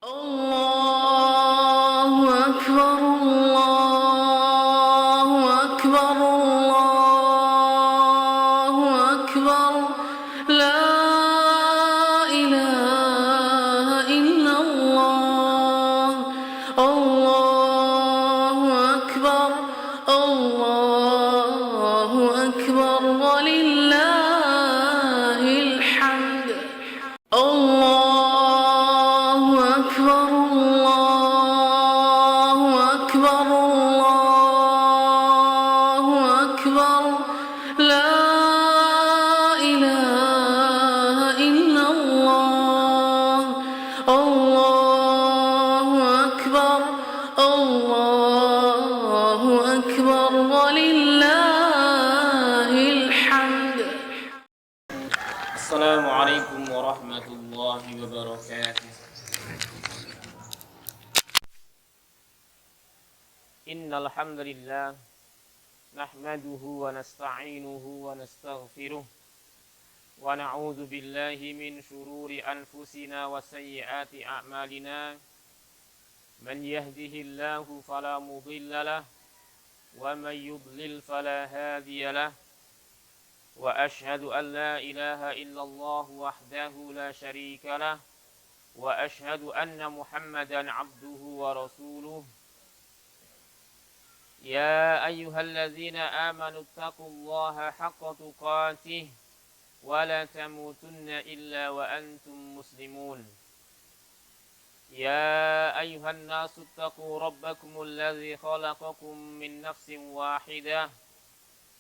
الله أكبر الله أكبر الله أكبر لا إله إلا الله الله أكبر الله أكبر ولله الحمد الله أكبر الله أكبر الله أكبر لا إله إلا الله الله أكبر الله أكبر ولله الحمد. السلام عليكم ورحمة الله وبركاته. إن الحمد لله نحمده ونستعينه ونستغفره ونعوذ بالله من شرور أنفسنا وسيئات أعمالنا من يهده الله فلا مضل له ومن يضلل فلا هادي له وأشهد أن لا إله إلا الله وحده لا شريك له وأشهد أن محمدا عبده ورسوله. يا أيها الذين آمنوا اتقوا الله حق تقاته ولا تموتن إلا وأنتم مسلمون. يا أيها الناس اتقوا ربكم الذي خلقكم من نفس واحدة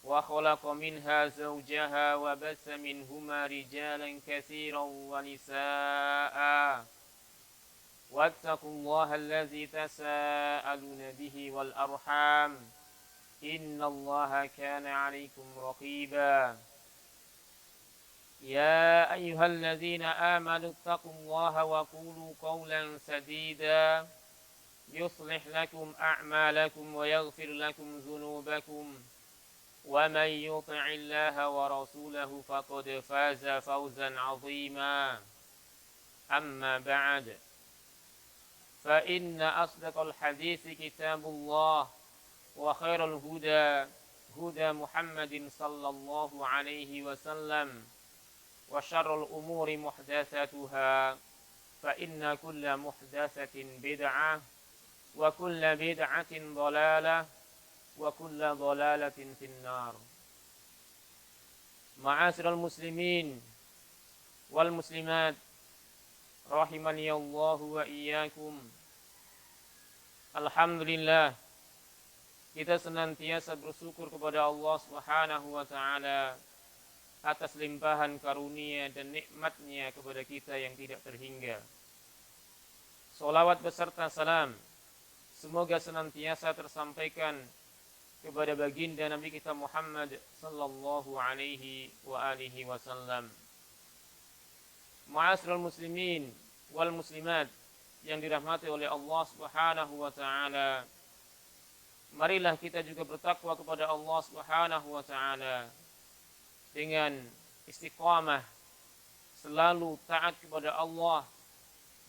وخلق منها زوجها وبث منهما رجالا كثيرا ونساء واتقوا الله الذي تساءلون به والأرحام إن الله كان عليكم رقيبا. يا أيها الذين آمنوا اتقوا الله وقولوا قولا سديدا يصلح لكم أعمالكم ويغفر لكم ذنوبكم ومن يطع الله ورسوله فقد فاز فوزا عظيما. أما بعد فإن أصدق الحديث كتاب الله وخير الهدى هدى محمد صلى الله عليه وسلم وشر الأمور محدثاتها فإن كل محدثة بدعة وكل بدعة ضلالة وكل ضلالة في النار. Ma'asyiral muslimin wal muslimat rahimani Allah wa iyyakum. Alhamdulillah, kita senantiasa bersyukur kepada Allah Subhanahu wa taala atas limpahan karunia dan nikmatnya kepada kita yang tidak terhingga. Salawat beserta salam semoga senantiasa tersampaikan kepada baginda Nabi kita Muhammad sallallahu alaihi wa alihi wasallam. Ma'asyiral muslimin wal muslimat yang dirahmati oleh Allah Subhanahu wa taala. Marilah kita juga bertakwa kepada Allah Subhanahu wa taala dengan istiqamah, selalu taat kepada Allah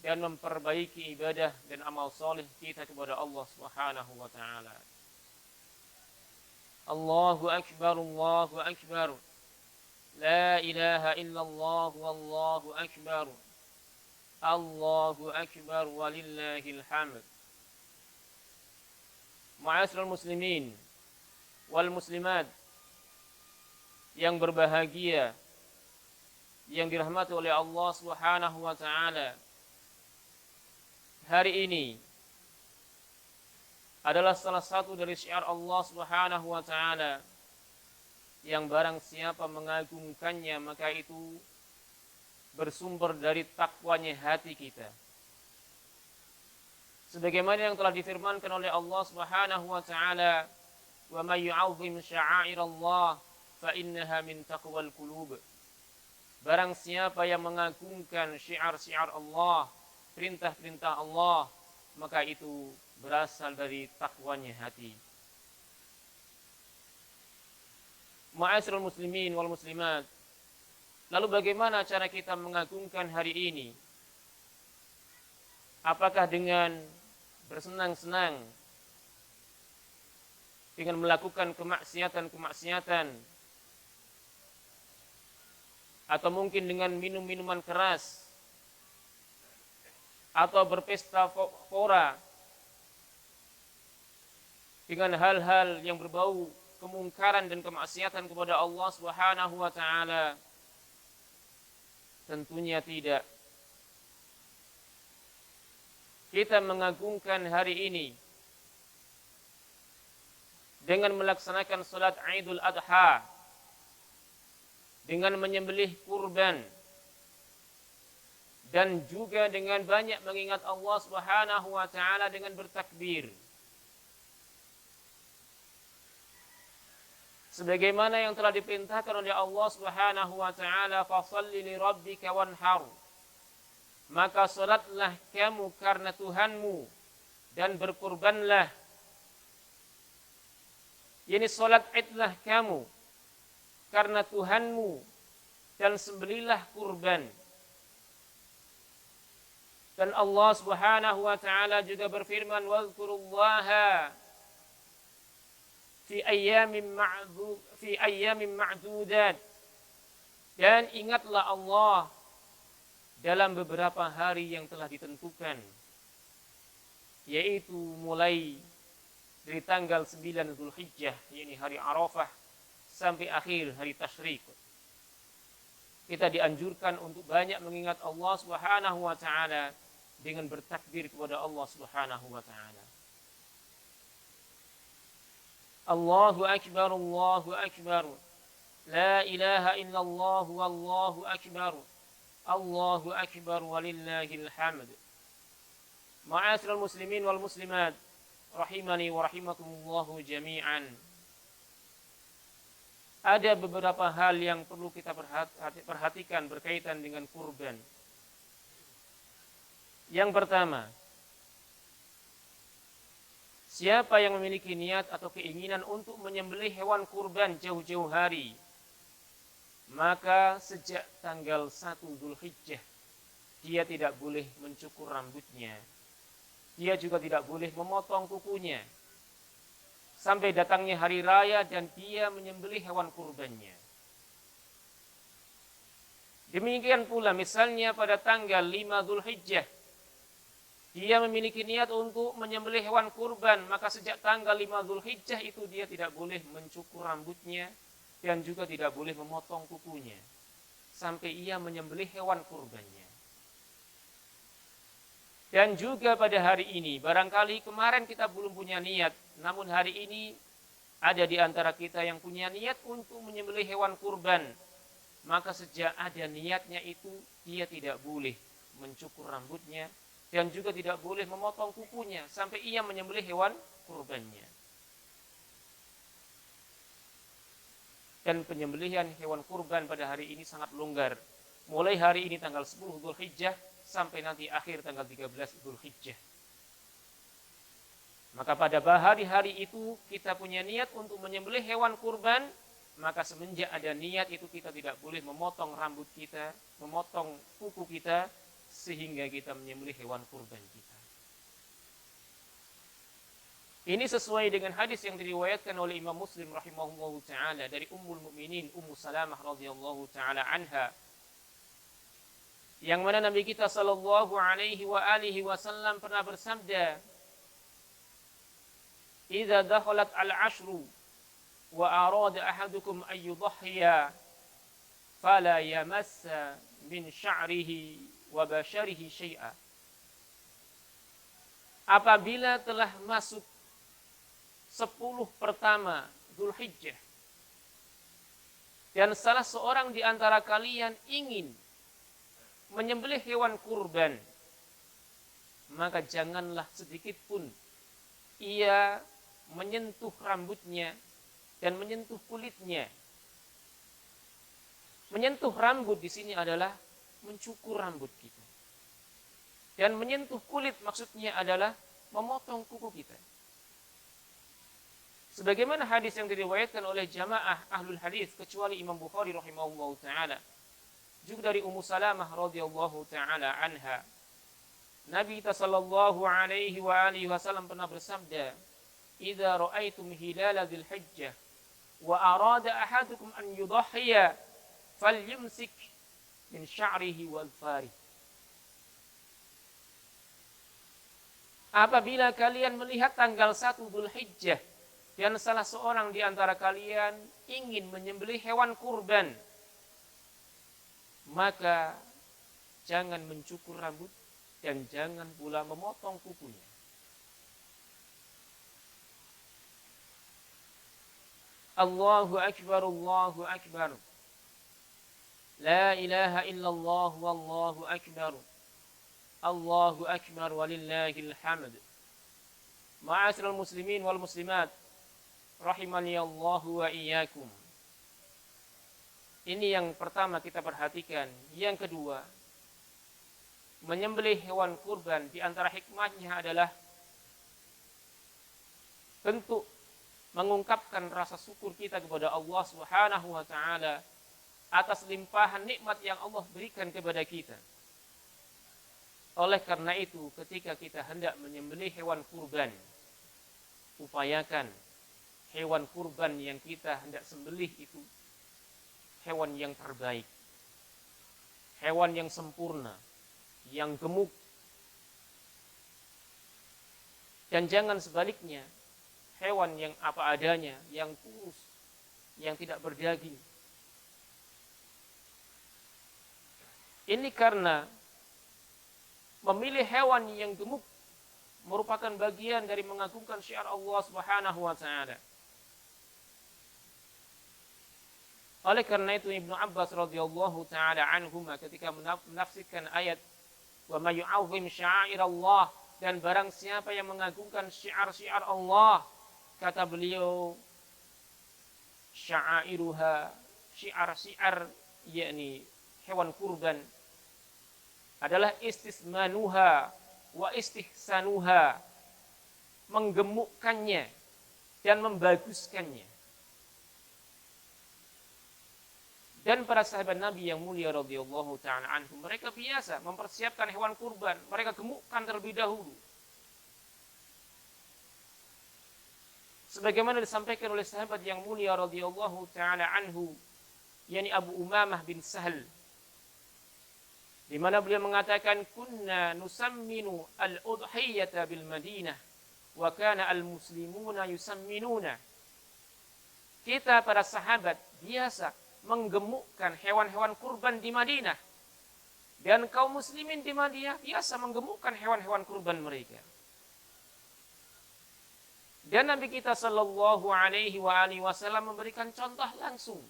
dan memperbaiki ibadah dan amal saleh kita kepada Allah Subhanahu wa taala. Allahu akbar, Allahu akbar. La ilaha illallah wallahu akbar. Allahu akbar walillahil hamd. Ma'asyiral muslimin wal muslimat yang berbahagia yang dirahmati oleh Allah Subhanahu wa taala. Hari ini adalah salah satu dari syiar Allah Subhanahu wa taala yang barang siapa mengagungkannya maka itu bersumber dari takwanya hati kita. Sebagaimana yang telah difirmankan oleh Allah Subhanahu wa taala, "Wa may yu'azzim sya'airallah fa innaha min taqwal qulub." Barang siapa yang mengagungkan syiar-syiar Allah, perintah-perintah Allah, maka itu berasal dari takwanya hati. Ma'asyiral muslimin wal muslimat, Lalu bagaimana cara kita mengagungkan hari ini? Apakah dengan bersenang-senang, dengan melakukan kemaksiatan-kemaksiatan, atau mungkin dengan minum-minuman keras, atau berpesta pora, dengan hal-hal yang berbau kemungkaran dan kemaksiatan kepada Allah Subhanahu wa taala? Tentunya tidak. Kita mengagungkan hari ini dengan melaksanakan salat Idul Adha, dengan menyembelih kurban, dan juga dengan banyak mengingat Allah Subhanahu wa taala dengan bertakbir. Sebagaimana yang telah diperintahkan oleh Allah Subhanahu wa taala, "Fashalli li rabbika wanhar." Maka salatlah kamu karena Tuhanmu dan berkurbanlah. Yani salat idlah kamu karena Tuhanmu dan sembelilah kurban. Dan Allah Subhanahu wa taala juga berfirman, "Wadhkurullaha fi ayyamin ma'dudat." Dan ingatlah Allah dalam beberapa hari yang telah ditentukan, yaitu mulai dari tanggal 9 Dzulhijjah, yakni hari Arafah, sampai akhir hari Tasyrik. Kita dianjurkan untuk banyak mengingat Allah Subhanahu wa taala dengan bertakbir kepada Allah Subhanahu wa taala. Allahu akbar, Allahu akbar. La ilaha illallah, wallahu akbar. Allahu akbar walillahil hamd. Ma'asyiral muslimin wal muslimat, rahimani wa rahimakumullahu jami'an. Ada beberapa hal yang perlu kita perhatikan berkaitan dengan kurban. Yang pertama, siapa yang memiliki niat atau keinginan untuk menyembelih hewan kurban jauh-jauh hari, maka sejak tanggal 1 Dzulhijjah dia tidak boleh mencukur rambutnya. Dia juga tidak boleh memotong kukunya sampai datangnya hari raya dan dia menyembelih hewan kurbannya. Demikian pula misalnya pada tanggal 5 Dzulhijjah dia memiliki niat untuk menyembelih hewan kurban, maka sejak tanggal 5 Dzulhijjah itu dia tidak boleh mencukur rambutnya dan juga tidak boleh memotong kukunya sampai ia menyembelih hewan kurbannya. Dan juga pada hari ini, barangkali kemarin kita belum punya niat, namun hari ini ada di antara kita yang punya niat untuk menyembelih hewan kurban, maka sejak ada niatnya itu dia tidak boleh mencukur rambutnya dan juga tidak boleh memotong kukunya sampai ia menyembelih hewan kurbannya. Dan penyembelihan hewan kurban pada hari ini sangat longgar. Mulai hari ini tanggal 10 Dzulhijjah sampai nanti akhir tanggal 13 Dzulhijjah. Maka pada hari-hari itu kita punya niat untuk menyembelih hewan kurban, maka semenjak ada niat itu kita tidak boleh memotong rambut kita, memotong kuku kita, sehingga kita menyembelih hewan kurban kita. Ini sesuai dengan hadis yang diriwayatkan oleh Imam Muslim rahimahullahu taala dari Ummul Mukminin Ummu Salamah radhiyallahu taala anha, yang mana Nabi kita sallallahu alaihi wasallam pernah bersabda, "Idza dakhalat al-ashru wa arada ahadukum an yudhhiya fala yamassa min sya'rihi wa basharihi syai'a." Apabila telah masuk 10 pertama Dzulhijjah dan salah seorang di antara kalian ingin menyembelih hewan kurban, maka janganlah sedikit pun ia menyentuh rambutnya dan menyentuh kulitnya. Menyentuh rambut di sini adalah mencukur rambut kita. Dan menyentuh kulit maksudnya adalah memotong kuku kita. Sebagaimana hadis yang diriwayatkan oleh jamaah ahlul hadis kecuali Imam Bukhari rahimahullahu taala, juga dari Ummu Salamah radhiyallahu taala anha, Nabi kita sallallahu alaihi wa alihi wasallam pernah bersabda, "Idza ra'aitum hilala dzil hijjah wa arada ahadukum an yudhhiya falyumsik min sya'rihi wal farih." Apabila kalian melihat tanggal 1 Dzulhijjah dan salah seorang di antara kalian ingin menyembelih hewan kurban, maka jangan mencukur rambut dan jangan pula memotong kukunya. Allahu akbar, Allahu akbar. La ilaha illallah wallahu akbar. Allahu akbar walillahil hamd. Ma'asyiral muslimin wal muslimat, rahimani Allahu wa iyyakum. Ini yang pertama kita perhatikan. Yang kedua, menyembelih hewan kurban di antara hikmahnya adalah bentuk mengungkapkan rasa syukur kita kepada Allah Subhanahu wa taala atas limpahan nikmat yang Allah berikan kepada kita. Oleh karena itu, ketika kita hendak menyembelih hewan kurban, upayakan hewan kurban yang kita hendak sembelih itu hewan yang terbaik, hewan yang sempurna, yang gemuk. Dan jangan sebaliknya, hewan yang apa adanya, yang kurus, yang tidak berdaging. Ini karena memilih hewan yang gemuk merupakan bagian dari mengagungkan syiar Allah Subhanahu wa taala. Oleh karena itu Ibnu Abbas radhiyallahu taala anhuma ketika menafsirkan ayat wa may yu'azzim sya'airallah, dan barang siapa yang mengagungkan syiar-syiar Allah, kata beliau, sya'airuha, syiar-syiar yakni hewan kurban adalah istismanuha wa istihsanuha, menggemukkannya dan membaguskannya. Dan para sahabat Nabi yang mulia radhiyallahu ta'ala anhum, mereka biasa mempersiapkan hewan kurban, mereka gemukkan terlebih dahulu. Sebagaimana disampaikan oleh sahabat yang mulia radhiyallahu ta'ala anhu, yakni Abu Umamah bin Sahal, di mana beliau mengatakan, kunna nusamminu al-udhiyata bil Madinah wa kana al-muslimuna yusamminuna. Kita para sahabat biasa menggemukkan hewan-hewan kurban di Madinah, dan kaum muslimin di Madinah biasa menggemukkan hewan-hewan kurban mereka. Dan Nabi kita sallallahu alaihi wa alihi wasallam memberikan contoh langsung,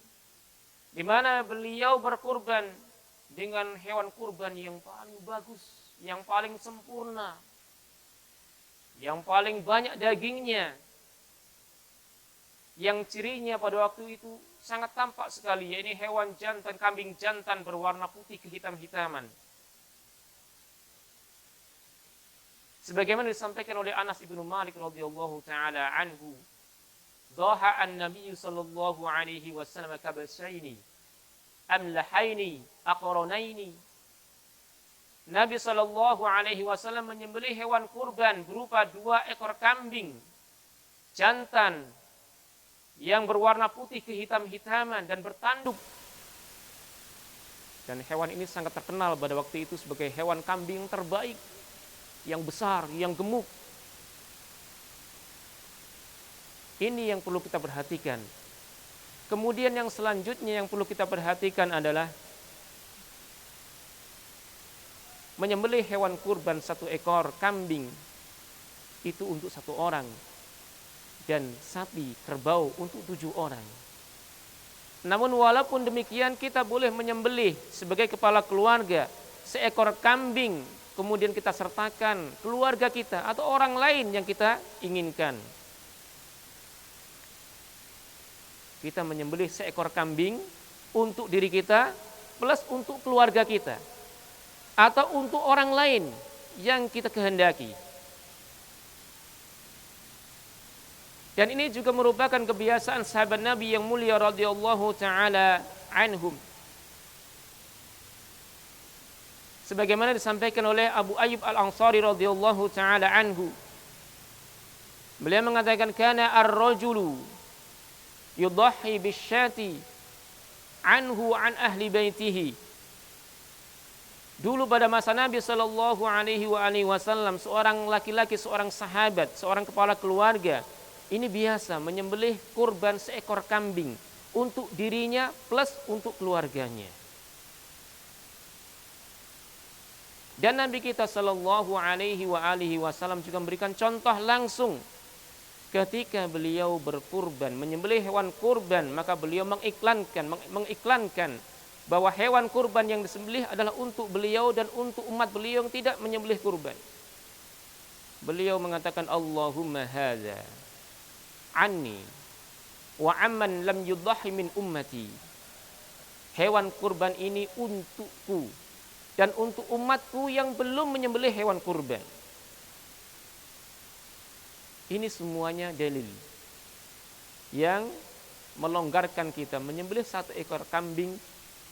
di mana beliau berkurban dengan hewan kurban yang paling bagus, yang paling sempurna, yang paling banyak dagingnya, yang cirinya pada waktu itu sangat tampak sekali, yaitu hewan jantan, kambing jantan berwarna putih kehitam-hitaman. Sebagaimana disampaikan oleh Anas bin Malik radhiyallahu taala anhu, dhaha an-nabiy sallallahu alaihi wasallam kabashaini amlahaini aqranaini. Nabi sallallahu alaihi wasallam menyembelih hewan kurban berupa 2 ekor kambing jantan yang berwarna putih kehitam-hitaman dan bertanduk. Dan hewan ini sangat terkenal pada waktu itu sebagai hewan kambing terbaik, yang besar, yang gemuk. Ini yang perlu kita perhatikan. Kemudian yang selanjutnya yang perlu kita perhatikan adalah menyembelih hewan kurban 1 ekor kambing itu untuk 1 orang, dan sapi kerbau untuk 7 orang. Namun walaupun demikian, kita boleh menyembelih sebagai kepala keluarga seekor kambing, kemudian kita sertakan keluarga kita atau orang lain yang kita inginkan. Kita menyembelih seekor kambing untuk diri kita plus untuk keluarga kita atau untuk orang lain yang kita kehendaki. Dan ini juga merupakan kebiasaan sahabat Nabi yang mulia radhiyallahu taala anhum. Sebagaimana disampaikan oleh Abu Ayyub Al-Ansari radhiyallahu taala anhu. Beliau mengatakan kana ar-rajulu yudahhi bisyati anhu an ahli baitihi. Dulu pada masa Nabi sallallahu alaihi wasallam, seorang laki-laki, seorang sahabat, seorang kepala keluarga ini biasa menyembelih kurban seekor kambing untuk dirinya plus untuk keluarganya. Dan Nabi kita sallallahu alaihi wasallam juga memberikan contoh langsung ketika beliau berkurban, menyembelih hewan kurban, maka beliau mengiklankan bahwa hewan kurban yang disembelih adalah untuk beliau dan untuk umat beliau yang tidak menyembelih kurban. Beliau mengatakan Allahumma hadza anni wa amman lam yudhahi min ummati. Hewan kurban ini untukku dan untuk umatku yang belum menyembelih hewan kurban. Ini semuanya dalil yang melonggarkan kita menyembelih satu ekor kambing,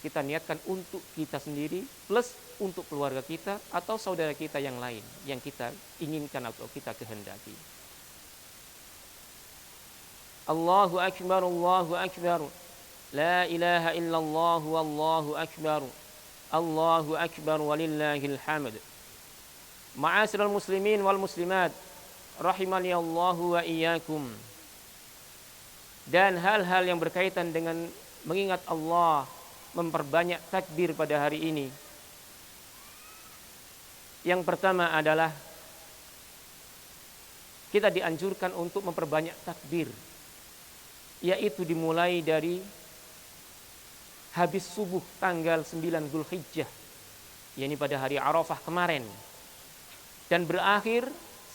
kita niatkan untuk kita sendiri plus untuk keluarga kita atau saudara kita yang lain yang kita inginkan atau kita kehendaki. Allahu akbar, Allahu akbar. La ilaha illallah wallahu akbar. Allahu akbar walillahil hamd. Ma'asyiral muslimin wal muslimat, rahimani Allah wa iyyakum. Dan hal-hal yang berkaitan dengan mengingat Allah, memperbanyak takbir pada hari ini. Yang pertama adalah kita dianjurkan untuk memperbanyak takbir, yaitu dimulai dari habis subuh tanggal 9 Dzulhijjah, yakni pada hari Arafah kemarin, dan berakhir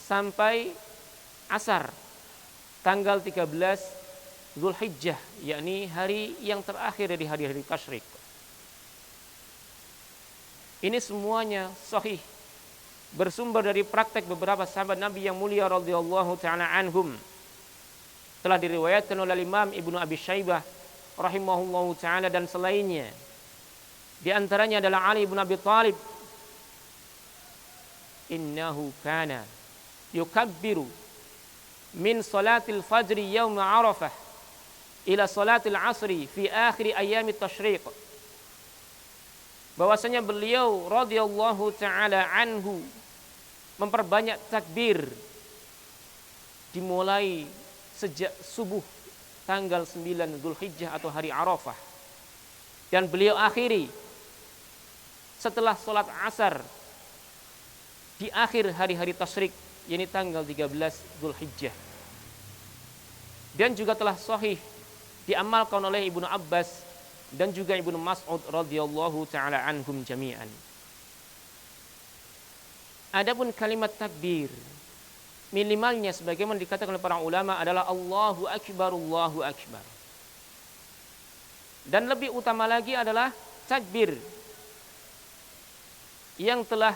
sampai asar tanggal 13 Dzulhijjah, yakni hari yang terakhir dari hari-hari tasyrik. Ini semuanya sahih, bersumber dari praktek beberapa sahabat Nabi yang mulia radhiyallahu taala anhum. Telah diriwayatkan oleh Imam Ibnu Abi Syaibah rahimahullahu taala dan selainnya. Di antaranya adalah Ali bin Abi Thalib. Innahu kana yukabbiru min salatil fajri yaum Arafah ila salatil asri fi akhir ayyamit tasyriq. Bahwasanya beliau radhiyallahu taala anhu memperbanyak takbir dimulai sejak subuh tanggal 9 Dzulhijjah atau hari Arafah, dan beliau akhiri setelah sholat asar di akhir hari-hari tasyrik, yakni tanggal 13 Dzulhijjah. Dan juga telah sahih diamalkan oleh Ibnu Abbas dan juga Ibnu Mas'ud radhiyallahu taala anhum jami'an. Adapun kalimat takbir, minimalnya sebagaimana dikatakan oleh para ulama adalah Allahu akbar, Allahu akbar. Dan lebih utama lagi adalah takbir yang telah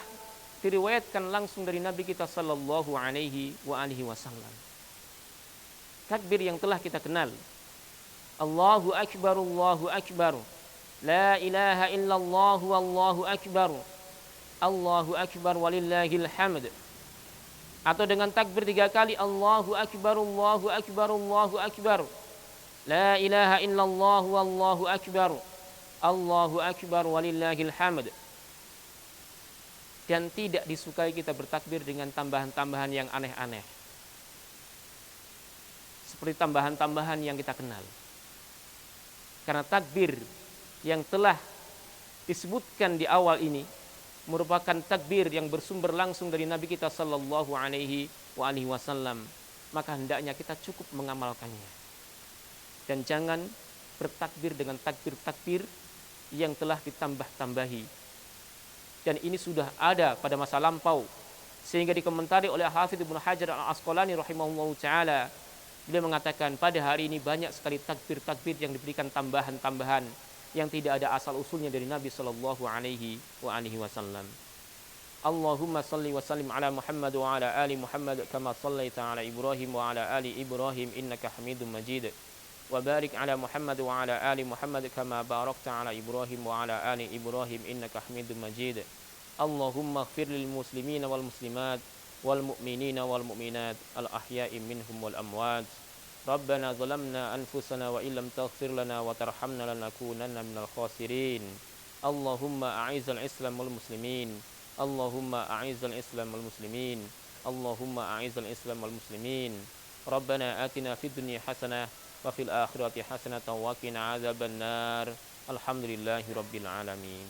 diriwayatkan langsung dari Nabi kita sallallahu alaihi wasallam. Takbir yang telah kita kenal. Allahu akbar, Allahu akbar. La ilaha illallah wallahu akbar. Allahu akbar walillahil hamd. Atau dengan takbir 3 kali, Allahu akbar, Allahu akbar, Allahu akbar. La ilaha illallah wallahu akbar. Allahu akbar walillahil hamd. Dan tidak disukai kita bertakbir dengan tambahan-tambahan yang aneh-aneh, seperti tambahan-tambahan yang kita kenal. Karena takbir yang telah disebutkan di awal ini merupakan takbir yang bersumber langsung dari Nabi kita sallallahu alaihi wasallam, maka hendaknya kita cukup mengamalkannya dan jangan bertakbir dengan takbir-takbir yang telah ditambah-tambahi. Dan ini sudah ada pada masa lampau, sehingga dikomentari oleh Hafidz Ibnu Hajar Al-Asqalani rahimahullahu taala. Beliau mengatakan pada hari ini banyak sekali takbir-takbir yang diberikan tambahan-tambahan yang tidak ada asal usulnya dari Nabi sallallahu alaihi wasallam. Allahumma salli wa sallim ala Muhammad wa ala ali Muhammad kama sallaita ala Ibrahim wa ala ali Ibrahim innaka Hamidum Majid. Wa barik ala Muhammad wa ala ali Muhammad kama barakta ala Ibrahim wa ala ali Ibrahim innaka Hamidum Majid. Allahumma ighfir lil muslimina wal muslimat wal mu'minina wal mu'minat al ahya'i minhum wal amwat. Rabbana zalamna anfusana wa illam taghfir lana wa tarhamna lanakunanna minal khasirin. Allahumma a'izal islam wal muslimin. Allahumma a'izal islam wal muslimin. Allahumma a'izal islam wal muslimin. Rabbana atina fid dunya hasanah wa fil akhirati hasanatan wa qina adzabannar. Alhamdulillahi rabbil alamin.